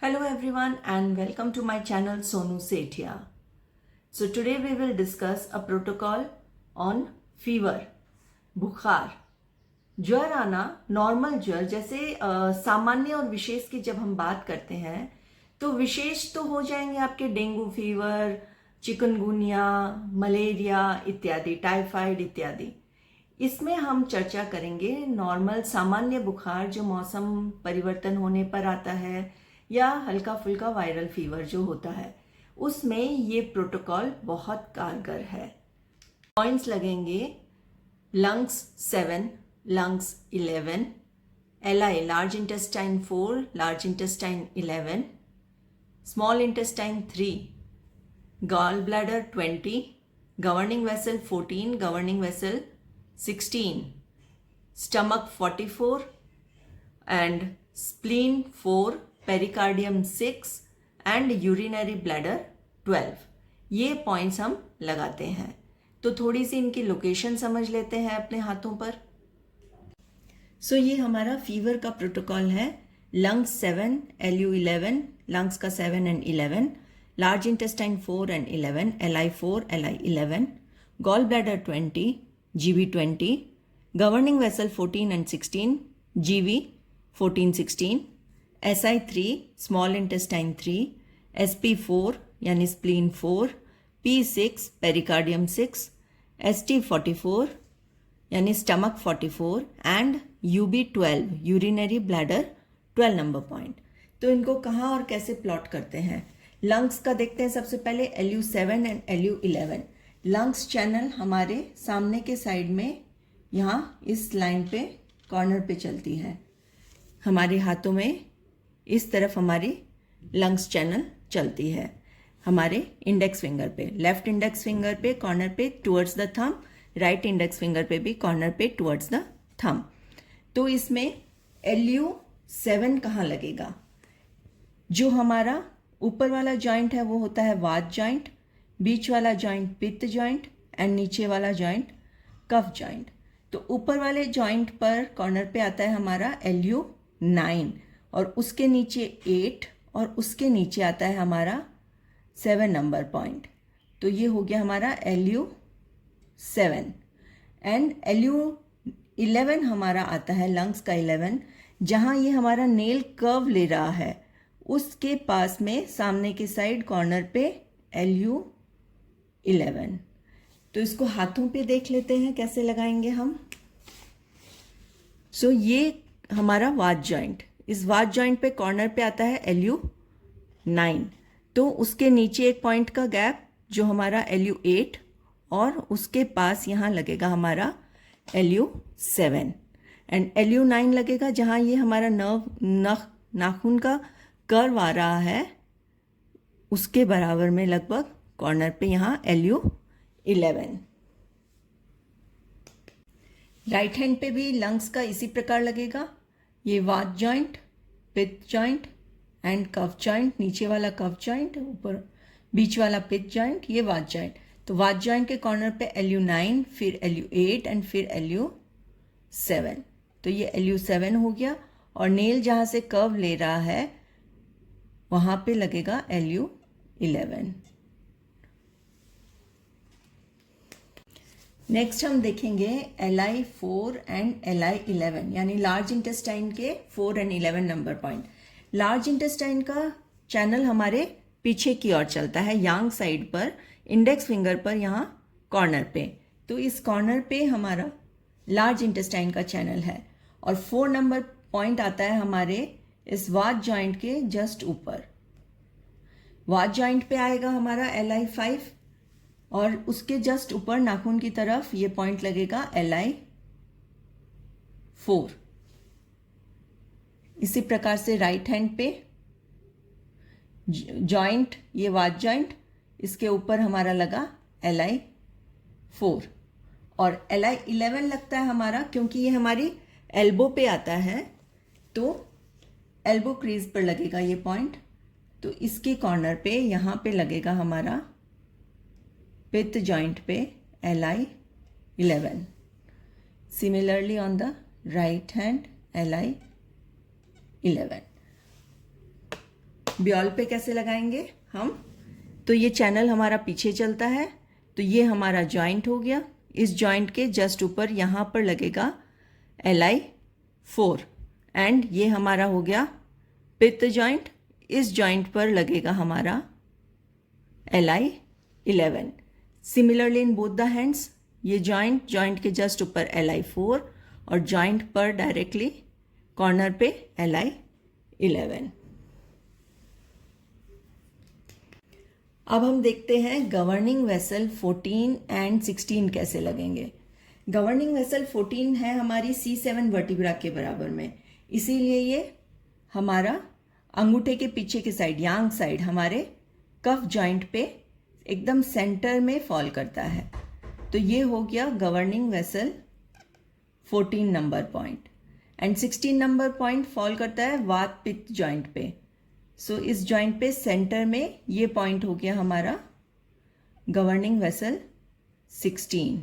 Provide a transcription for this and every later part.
Hello everyone and welcome to my channel Sonu Sethia. So today we will discuss a protocol on fever, बुखार. ज्वर आना, normal ज्वर जैसे सामान्य और विशेष की जब हम बात करते हैं तो विशेष तो हो जाएंगे आपके डेंगू फीवर, चिकनगुनिया, मलेरिया इत्यादि, टाइफाइड इत्यादि. इसमें हम चर्चा करेंगे नॉर्मल सामान्य बुखार जो मौसम परिवर्तन होने पर आता है या हल्का फुल्का वायरल फीवर जो होता है, उसमें ये प्रोटोकॉल बहुत कारगर है. पॉइंट्स लगेंगे: lungs 7, lungs 11, LI large intestine 4, large intestine 11, small intestine 3, gall bladder 20, governing vessel 14, governing vessel 16, stomach 44 and spleen 4, pericardium 6 and urinary bladder 12. ये पॉइंट्स हम लगाते हैं. तो थोड़ी सी इनकी लोकेशन समझ लेते हैं अपने हाथों पर. सो ये हमारा फीवर का प्रोटोकॉल है. लंग्स 7, LU 11, लंग्स का 7 and 11, large intestine 4 and 11, LI 4, LI 11, gall bladder 20, GB 20, governing vessel 14 and 16, GV 14, 16, SI 3, small intestine 3, SP 4 यानी spleen 4, P 6, pericardium 6, ST 44 यानी stomach 44 and UB 12, urinary bladder 12 number point. तो इनको कहाँ और कैसे plot करते हैं? लंग्स का देखते हैं सबसे पहले. LU 7 and LU 11. Lungs channel हमारे सामने के साइड में यहाँ इस लाइन पे कॉर्नर पे चलती है. हमारे हाथों में इस तरफ हमारी लंग्स चैनल चलती है. हमारे इंडेक्स फिंगर पे, लेफ्ट इंडेक्स फिंगर पे कॉर्नर पे towards the thumb, right index finger पे भी कॉर्नर पे टुवर्ड्स द थंब. तो इसमें LU 7 कहाँ लगेगा? जो हमारा ऊपर वाला जॉइंट है वो होता है वात जॉइंट, बीच वाला जॉइंट पित्त जॉइंट एंड नीचे वाला जॉइंट कफ जॉइंट. तो ऊपर वाले जॉइंट पर कॉर्नर पे आता है हमारा LU 9 और उसके नीचे 8 और उसके नीचे आता है हमारा 7 नंबर पॉइंट. तो ये हो गया हमारा LU 7 एंड LU 11 हमारा आता है लंग्स का 11, जहाँ ये हमारा नेल कर्व ले रहा है उसके पास में सामने के साइड कॉर्नर पे LU 11. तो इसको हाथों पे देख लेते हैं कैसे लगाएंगे हम. सो ये हमारा वात जॉइंट, इस वात जॉइंट पे कॉर्नर पे आता है LU 9. तो उसके नीचे एक पॉइंट का गैप जो हमारा LU 8 और उसके पास यहाँ लगेगा हमारा LU 7 एंड LU 9 लगेगा जहाँ ये हमारा नाखून का कर्व आ रहा है उसके बराबर में लगभग कॉर्नर पे यहाँ LU 11. राइट हैंड पे भी लंग्स का इसी प्रकार लगेगा. ये वात जॉइंट, पित्त जॉइंट एंड कफ जॉइंट, नीचे वाला कफ जॉइंट, ऊपर बीच वाला पित्त जॉइंट, ये वात जॉइंट. तो वात जॉइंट के कॉर्नर पे LU 9, फिर LU 8 एंड फिर LU 7. तो ये LU 7 हो गया और नेल जहाँ से कर्व ले रहा है वहाँ पे लगेगा LU 11. नेक्स्ट हम देखेंगे LI 4 एंड LI 11 यानी लार्ज इंटेस्टाइन के 4 and 11 number point. Large intestine का चैनल हमारे पीछे की ओर चलता है, यांग साइड पर, इंडेक्स फिंगर पर यहाँ कॉर्नर पे. तो इस कॉर्नर पे हमारा लार्ज इंटेस्टाइन का चैनल है और 4 नंबर पॉइंट आता है हमारे इस वात जॉइंट के जस्ट ऊपर. वात जॉइंट पे आएगा हमारा LI 5 और उसके जस्ट ऊपर नाखून की तरफ ये पॉइंट लगेगा LI 4. इसी प्रकार से राइट हैंड पे जॉइंट, ये वात जॉइंट, इसके ऊपर हमारा लगा LI 4 और LI 11 लगता है हमारा क्योंकि ये हमारी एल्बो पे आता है. तो एल्बो क्रीज पर लगेगा ये पॉइंट. तो इसके कॉर्नर पे यहाँ पे लगेगा हमारा पित्त जॉइंट पे LI 11. Similarly on the right hand LI 11. ब्योल पे कैसे लगाएंगे हम, तो ये चैनल हमारा पीछे चलता है, तो ये हमारा जॉइंट हो गया। इस जॉइंट के जस्ट ऊपर यहाँ पर लगेगा LI4 एंड ये हमारा हो गया पित्त जॉइंट। इस जॉइंट पर लगेगा हमारा LI11। Similarly in both the hands, ये जॉइंट के जस्ट ऊपर LI4 और जॉइंट पर डायरेक्टली कॉर्नर पे LI11। अब हम देखते हैं गवर्निंग वेसल 14 एंड 16 कैसे लगेंगे। गवर्निंग वेसल 14 है हमारी C7 वर्टिब्रा के बराबर में, इसीलिए ये हमारा अंगूठे के पीछे की साइड, यांग साइड, हमारे कफ जॉइंट पे एकदम सेंटर में फॉल करता है। तो ये हो गया governing vessel 14 number point and 16 number point fall करता है वात पित्त जॉइंट पे। सो इस जॉइंट पे सेंटर में ये पॉइंट हो गया हमारा गवर्निंग वेसल 16।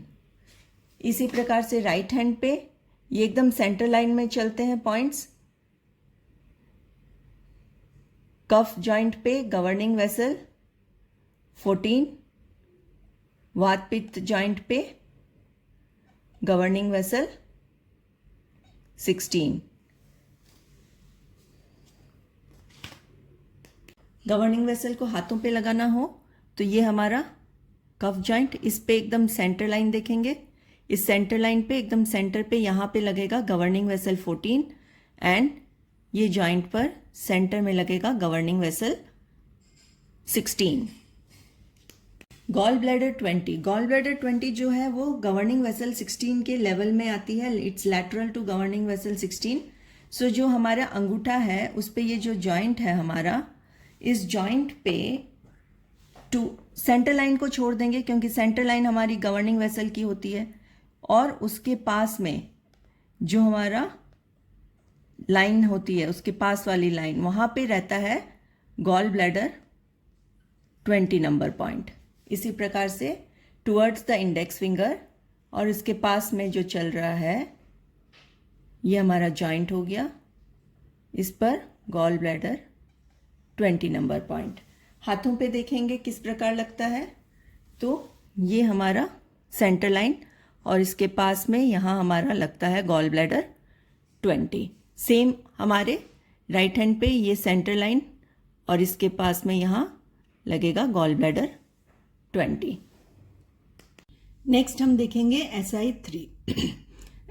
इसी प्रकार से राइट हैंड पे ये एकदम सेंटर लाइन में चलते हैं पॉइंट्स। कफ जॉइंट पे गवर्निंग वेसल 14, वात पित्त जॉइंट पे गवर्निंग वेसल 16। गवर्निंग वेसल को हाथों पे लगाना हो तो ये हमारा कफ जॉइंट, इस पे एकदम सेंटर लाइन देखेंगे, इस सेंटर लाइन पे एकदम सेंटर पे यहाँ पे लगेगा गवर्निंग वेसल 14 एंड ये जॉइंट पर सेंटर में लगेगा governing vessel 16। Gall bladder 20, gall bladder 20 जो है वो गवर्निंग वेसल 16 के लेवल में आती है, it's lateral to governing vessel 16। So जो हमारा अंगूठा है उस पे ये जो जॉइंट है हमारा, इस जॉइंट पे टू सेंटर लाइन को छोड़ देंगे क्योंकि सेंटर लाइन हमारी गवर्निंग वेसल की होती है, और उसके पास में जो हमारा लाइन होती है, उसके पास वाली लाइन, वहाँ पे रहता है गॉल ब्लैडर 20 नंबर पॉइंट। इसी प्रकार से टुवर्ड्स द इंडेक्स फिंगर और इसके पास में जो चल रहा है ये हमारा जॉइंट हो गया, इस पर गॉल ब्लैडर 20 नंबर पॉइंट। हाथों पे देखेंगे किस प्रकार लगता है, तो ये हमारा सेंटर लाइन और इसके पास में यहाँ हमारा लगता है गॉल ब्लैडर 20। सेम हमारे राइट हैंड पे ये सेंटर लाइन और इसके पास में यहाँ लगेगा गॉल ब्लैडर 20। नेक्स्ट हम देखेंगे SI3।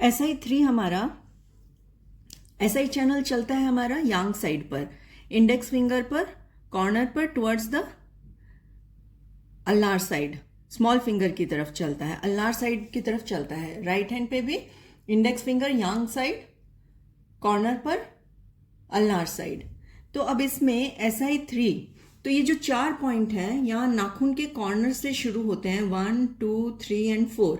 SI3 हमारा, SI चैनल चलता है हमारा यांग साइड पर, इंडेक्स फिंगर पर, कॉर्नर पर, towards the ulnar side, small finger की तरफ चलता है, अल्नार साइड की तरफ चलता है। राइट हैंड पे भी इंडेक्स फिंगर यांग साइड, कॉर्नर पर, अल्नार साइड। तो अब इसमें SI3, तो ये जो 4 पॉइंट हैं यहाँ नाखून के कॉर्नर से शुरू होते हैं, 1, 2, 3 एंड 4,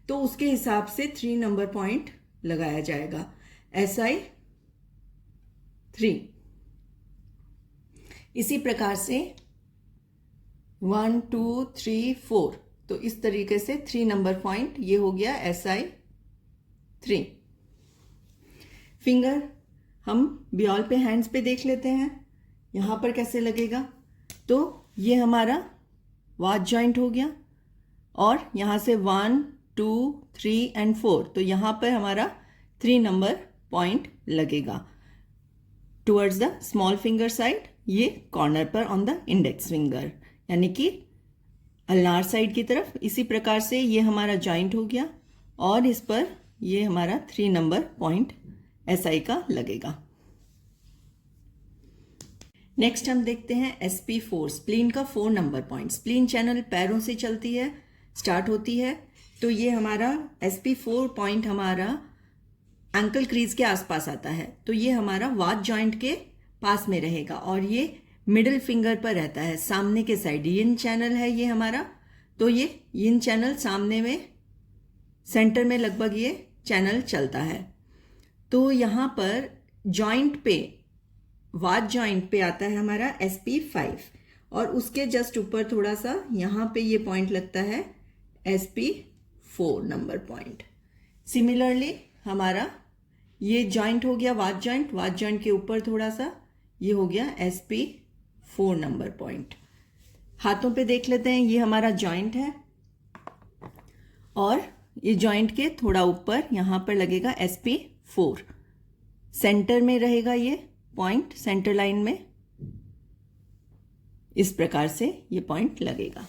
तो उसके हिसाब से 3 नंबर पॉइंट लगाया जाएगा SI3। इसी प्रकार से 1, 2, 3, 4, तो इस तरीके से 3 नंबर पॉइंट ये हो गया SI3। फिंगर हम ब्योल पे, हैंड्स पे देख लेते हैं यहाँ पर कैसे लगेगा। तो ये हमारा वात जॉइंट हो गया और यहाँ से 1, 2, 3 एंड 4, तो यहाँ पर हमारा 3 नंबर पॉइंट लगेगा towards the small finger side, ये कॉर्नर पर ऑन द इंडेक्स फिंगर, यानी कि अल्नार साइड की तरफ। इसी प्रकार से ये हमारा जॉइंट हो गया और इस पर ये हमारा 3 नंबर पॉइंट SI का लगेगा। नेक्स्ट हम देखते हैं SP4, स्प्लीन का 4 नंबर पॉइंट। स्प्लीन चैनल पैरों से चलती है, स्टार्ट होती है, तो ये हमारा SP4 पॉइंट हमारा एंकल क्रीज के आसपास आता है, तो ये हमारा वात जॉइंट के पास में रहेगा और ये मिडिल फिंगर पर रहता है, सामने के साइड। यिन चैनल है ये हमारा, तो ये यिन चैनल सामने में सेंटर में लगभग ये चैनल चलता है। तो यहाँ पर जॉइंट पे, वात जॉइंट पे आता है हमारा SP5 और उसके जस्ट ऊपर थोड़ा सा यहाँ पे ये पॉइंट लगता है SP4 नंबर पॉइंट। सिमिलरली हमारा ये जॉइंट हो गया वात जॉइंट, वात जॉइंट के ऊपर थोड़ा सा ये हो गया SP 4 नंबर पॉइंट। हाथों पे देख लेते हैं, ये हमारा जॉइंट है और ये जॉइंट के थोड़ा ऊपर यहाँ पर लगेगा SP4। सेंटर में रहेगा ये पॉइंट, सेंटर लाइन में इस प्रकार से ये पॉइंट लगेगा।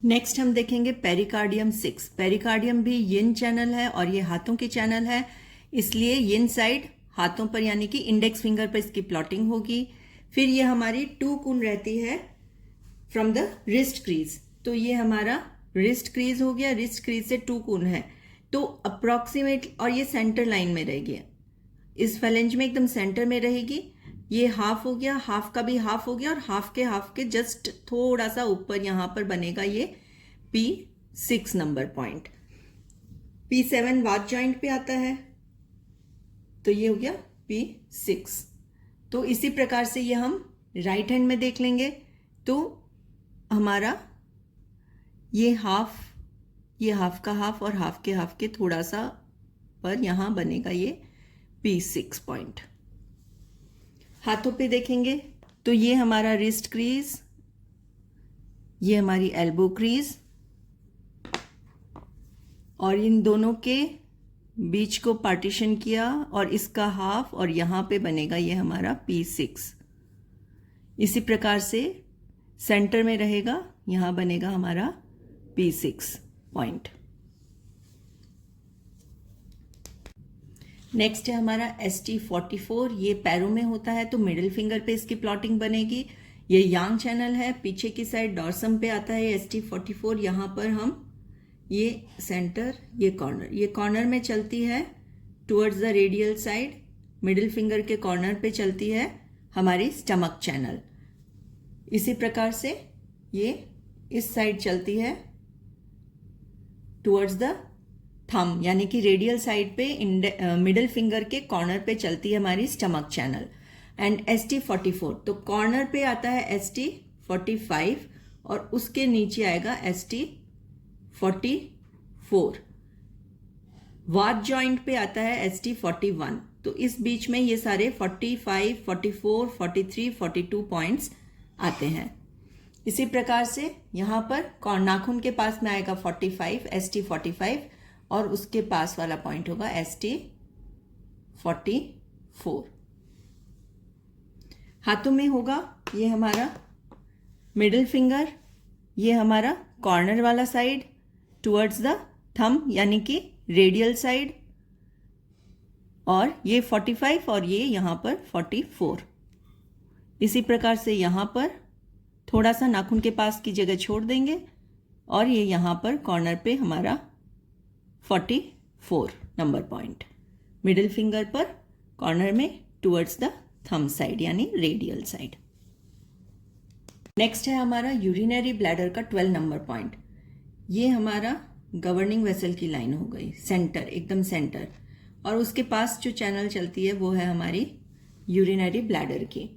नेक्स्ट हम देखेंगे पेरिकार्डियम 6। पेरिकार्डियम भी यिन चैनल है और ये हाथों की चैनल है, इसलिए यिन साइड हाथों पर यानी कि इंडेक्स फिंगर पर इसकी प्लॉटिंग होगी। फिर ये हमारी 2 कून रहती है फ्रॉम द रिस्ट क्रीज, तो ये हमारा रिस्ट क्रीज हो गया, रिस्ट क्रीज से 2 कून है तो अप्रोक्सीमेट, और ये सेंटर लाइन में रहेगी, इस फैलेंज में एकदम सेंटर में रहेगी। ये हाफ हो गया, हाफ का भी हाफ हो गया और हाफ के जस्ट थोड़ा सा ऊपर यहां पर बनेगा ये P6 number point. P7 watch joint पे आता है, तो ये हो गया P6। तो इसी प्रकार से ये हम राइट हैंड में देख लेंगे, तो हमारा ये हाफ का हाफ और हाफ के थोड़ा सा पर यहां बनेगा ये P6 पॉइंट। हाथों पे देखेंगे तो ये हमारा रिस्ट क्रीज, ये हमारी एल्बो क्रीज, और इन दोनों के बीच को पार्टीशन किया और इसका हाफ, और यहां पे बनेगा ये हमारा P6। इसी प्रकार से सेंटर में रहेगा, यहां बनेगा हमारा P6 पॉइंट। नेक्स्ट है हमारा ST44। ये पैरों में होता है तो मिडिल फिंगर पे इसकी प्लॉटिंग बनेगी। ये यांग चैनल है, पीछे की साइड डॉर्सम पे आता है ST44। यहाँ पर हम ये सेंटर, ये कॉर्नर में चलती है towards the radial side, middle finger के कॉर्नर पे चलती है हमारी स्टमक चैनल। इसी प्रकार से ये इस साइड चलती है टुवर्ड्स द थंब, यानी कि रेडियल साइड पे मिडिल फिंगर के कॉर्नर पे चलती है हमारी स्टमक चैनल। एंड ST44, तो कॉर्नर पे आता है ST45 और उसके नीचे आएगा ST44। वाच जॉइंट पे आता है ST41। तो इस बीच में ये सारे 45, 44, 43, 42 पॉइंट्स आते हैं। इसी प्रकार से यहाँ पर नाखून के पास में आएगा 45, ST45, और उसके पास वाला पॉइंट होगा ST44। हाथों में होगा ये हमारा मिडिल फिंगर, ये हमारा कॉर्नर वाला साइड टुवर्ड्स द थंब यानी कि रेडियल साइड, और ये 45 और ये यहां पर 44। इसी प्रकार से यहां पर थोड़ा सा नाखून के पास की जगह छोड़ देंगे और ये यहां पर कॉर्नर पे हमारा 44 नंबर पॉइंट, मिडिल फिंगर पर कॉर्नर में टुवर्ड्स द थंब साइड यानी रेडियल साइड। नेक्स्ट है हमारा यूरिनरी ब्लैडर का 12 नंबर पॉइंट। ये हमारा गवर्निंग वेसल की लाइन हो गई, सेंटर, एकदम सेंटर, और उसके पास जो चैनल चलती है वो है हमारी यूरिनरी ब्लैडर की।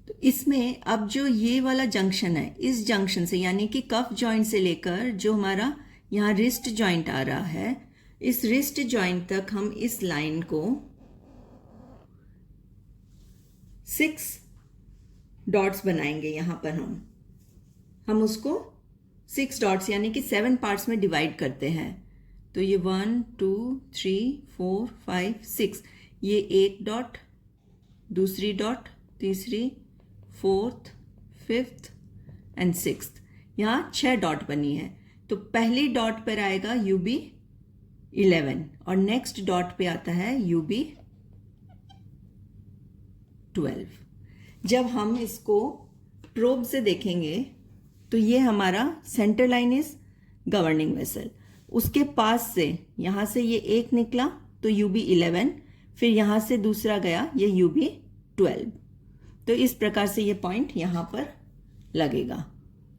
तो इसमें अब जो ये वाला जंक्शन है, इस जंक्शन से यानी कि कफ जॉइंट से लेकर जो हमारा यहाँ रिस्ट जॉइंट आ रहा है, इस रिस्ट जॉइंट तक हम इस लाइन को 6 डॉट्स बनाएंगे। यहां पर हम उसको 6 डॉट्स यानी कि 7 पार्ट्स में डिवाइड करते हैं। तो ये 1 2 3 4 5 6, ये एक डॉट, दूसरी डॉट, तीसरी, 4th, 5th एंड 6th, यहाँ 6 डॉट बनी है। तो पहली डॉट पर आएगा UB11 और नेक्स्ट डॉट पे आता है UB12। जब हम इसको प्रोब से देखेंगे तो ये हमारा centre line is governing vessel, उसके पास से यहां से ये एक निकला तो UB11, फिर यहां से दूसरा गया ये UB12। तो इस प्रकार से ये पॉइंट यहां पर लगेगा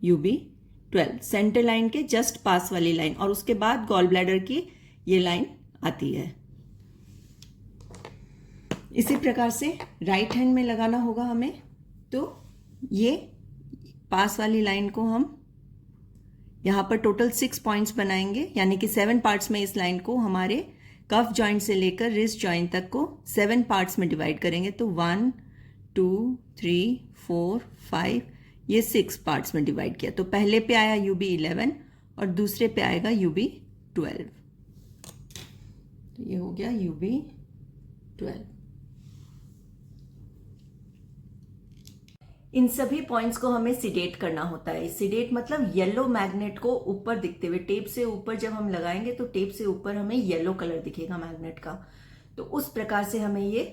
UB12, सेंटर लाइन के जस्ट पास वाली लाइन, और उसके बाद गॉल ब्लैडर की ये लाइन आती है। इसी प्रकार से राइट हैंड में लगाना होगा हमें। तो ये पास वाली लाइन को हम यहां पर टोटल 6 पॉइंट्स बनाएंगे, यानी कि 7 पार्ट्स में इस लाइन को हमारे कफ जॉइंट से लेकर रिस्ट जॉइंट तक को 7 पार्ट्स में डिवाइड करेंगे। तो 1 2 3 4 5, ये 6 पार्ट्स में डिवाइड किया। तो पहले पे आया UB11 और दूसरे पे आएगा UB12। तो ये हो गया UB12। इन सभी पॉइंट्स को हमें सीडेट करना होता है। सीडेट मतलब येलो मैग्नेट को ऊपर दिखते हुए, टेप से ऊपर जब हम लगाएंगे तो टेप से ऊपर हमें येलो कलर दिखेगा मैग्नेट का। तो उस प्रकार से हमें ये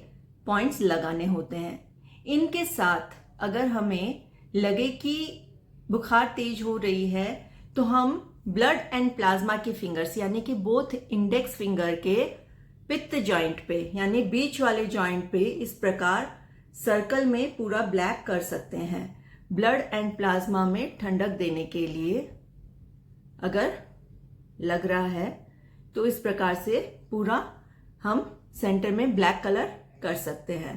पॉइंट्स लगाने होते हैं। इनके साथ अगर हमें लगे कि बुखार तेज हो रही है तो हम ब्लड एंड प्लाज्मा के फिंगर्स यानी कि बोथ इंडेक्स फिंगर के पित्त जॉइंट पे यानी बीच वाले जॉइंट पे इस प्रकार सर्कल में पूरा ब्लैक कर सकते हैं। ब्लड एंड प्लाज्मा में ठंडक देने के लिए अगर लग रहा है तो इस प्रकार से पूरा हम सेंटर में ब्लैक कलर कर सकते हैं।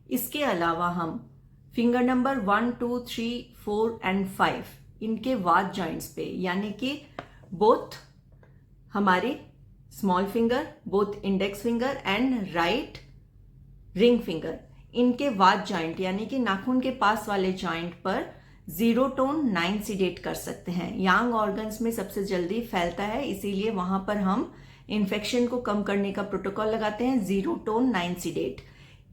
इसके अलावा हम फिंगर नंबर 1 2 3 4 एंड 5 इनके वाद जॉइंट्स पे यानी कि बोथ हमारी small finger, both index finger and right ring finger, इनके वाद जॉइंट यानी कि नाखून के पास वाले जॉइंट पर 0 टोन 9 सीडेट कर सकते हैं। यांग ऑर्गन्स में सबसे जल्दी फैलता है, इसीलिए वहां पर हम इन्फेक्शन को कम करने का प्रोटोकॉल लगाते हैं 0 टोन 9 सीडेट।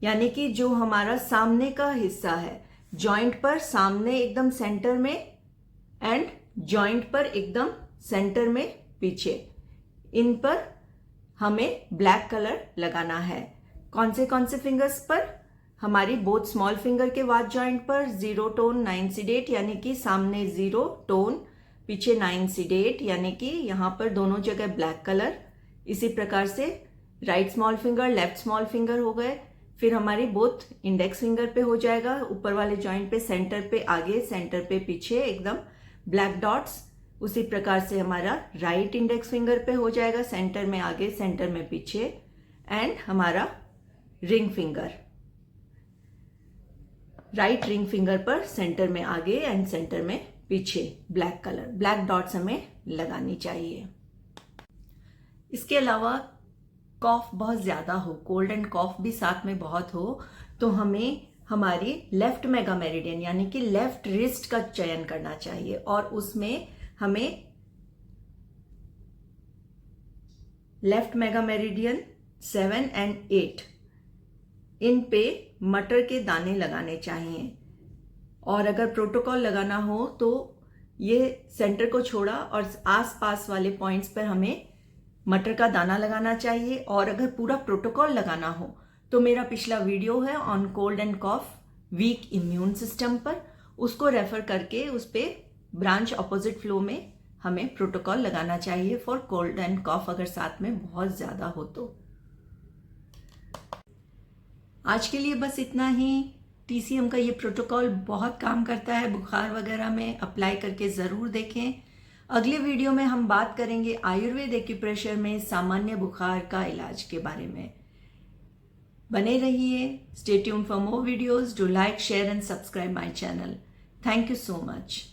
यानी कि जो हमारा सामने का हिस्सा है जॉइंट पर सामने एकदम सेंटर में एंड जॉइंट पर एकदम सेंटर में पीछे, इन पर हमें ब्लैक कलर लगाना है। कौन से फिंगर्स पर? हमारी बोथ स्मॉल फिंगर के वाद जॉइंट पर 0 टोन 9 सीडेट यानी कि सामने 0 टोन पीछे 9 सीडेट यानी कि यहां पर दोनों जगह ब्लैक कलर। इसी प्रकार से right small finger, left small finger हो गए। फिर हमारी बोथ इंडेक्स फिंगर पे हो जाएगा ऊपर वाले जॉइंट पे, सेंटर पे आगे, सेंटर पे पीछे एकदम ब्लैक डॉट्स। उसी प्रकार से हमारा राइट इंडेक्स फिंगर पे हो जाएगा सेंटर में आगे, सेंटर में पीछे एंड हमारा ring finger, right ring finger पर सेंटर में आगे एंड सेंटर में पीछे ब्लैक कलर, ब्लैक डॉट्स हमें लगानी चाहिए। इसके अलावा कॉफ बहुत ज्यादा हो, कोल्ड एंड कॉफ भी साथ में बहुत हो, तो हमें हमारी लेफ्ट मेगा मेरिडियन यानी कि लेफ्ट रिस्ट का चयन करना चाहिए और उसमें हमें लेफ्ट मेगा मेरिडियन 7 एंड 8 इन पे मटर के दाने लगाने चाहिए। और अगर प्रोटोकॉल लगाना हो तो ये सेंटर को छोड़ा और आसपास वाले पॉइंट्स पर हमें मटर का दाना लगाना चाहिए। और अगर पूरा प्रोटोकॉल लगाना हो तो मेरा पिछला वीडियो है on cold and cough weak immune system पर, उसको रेफर करके उस पे ब्रांच ऑपोजिट फ्लो में हमें प्रोटोकॉल लगाना चाहिए फॉर कोल्ड एंड कॉफ अगर साथ में बहुत ज्यादा हो तो। आज के लिए बस इतना ही। TCM का ये प्रोटोकॉल बहुत काम करता है, बुखार वगैरह में अप्लाई करके ज़रूर देखें। अगले वीडियो में हम बात करेंगे आयुर्वेद एक्यूप्रेशर में सामान्य बुखार का इलाज के बारे में। बने रहिए। Stay tuned for more videos. Do like, share and subscribe my channel. Thank you so much.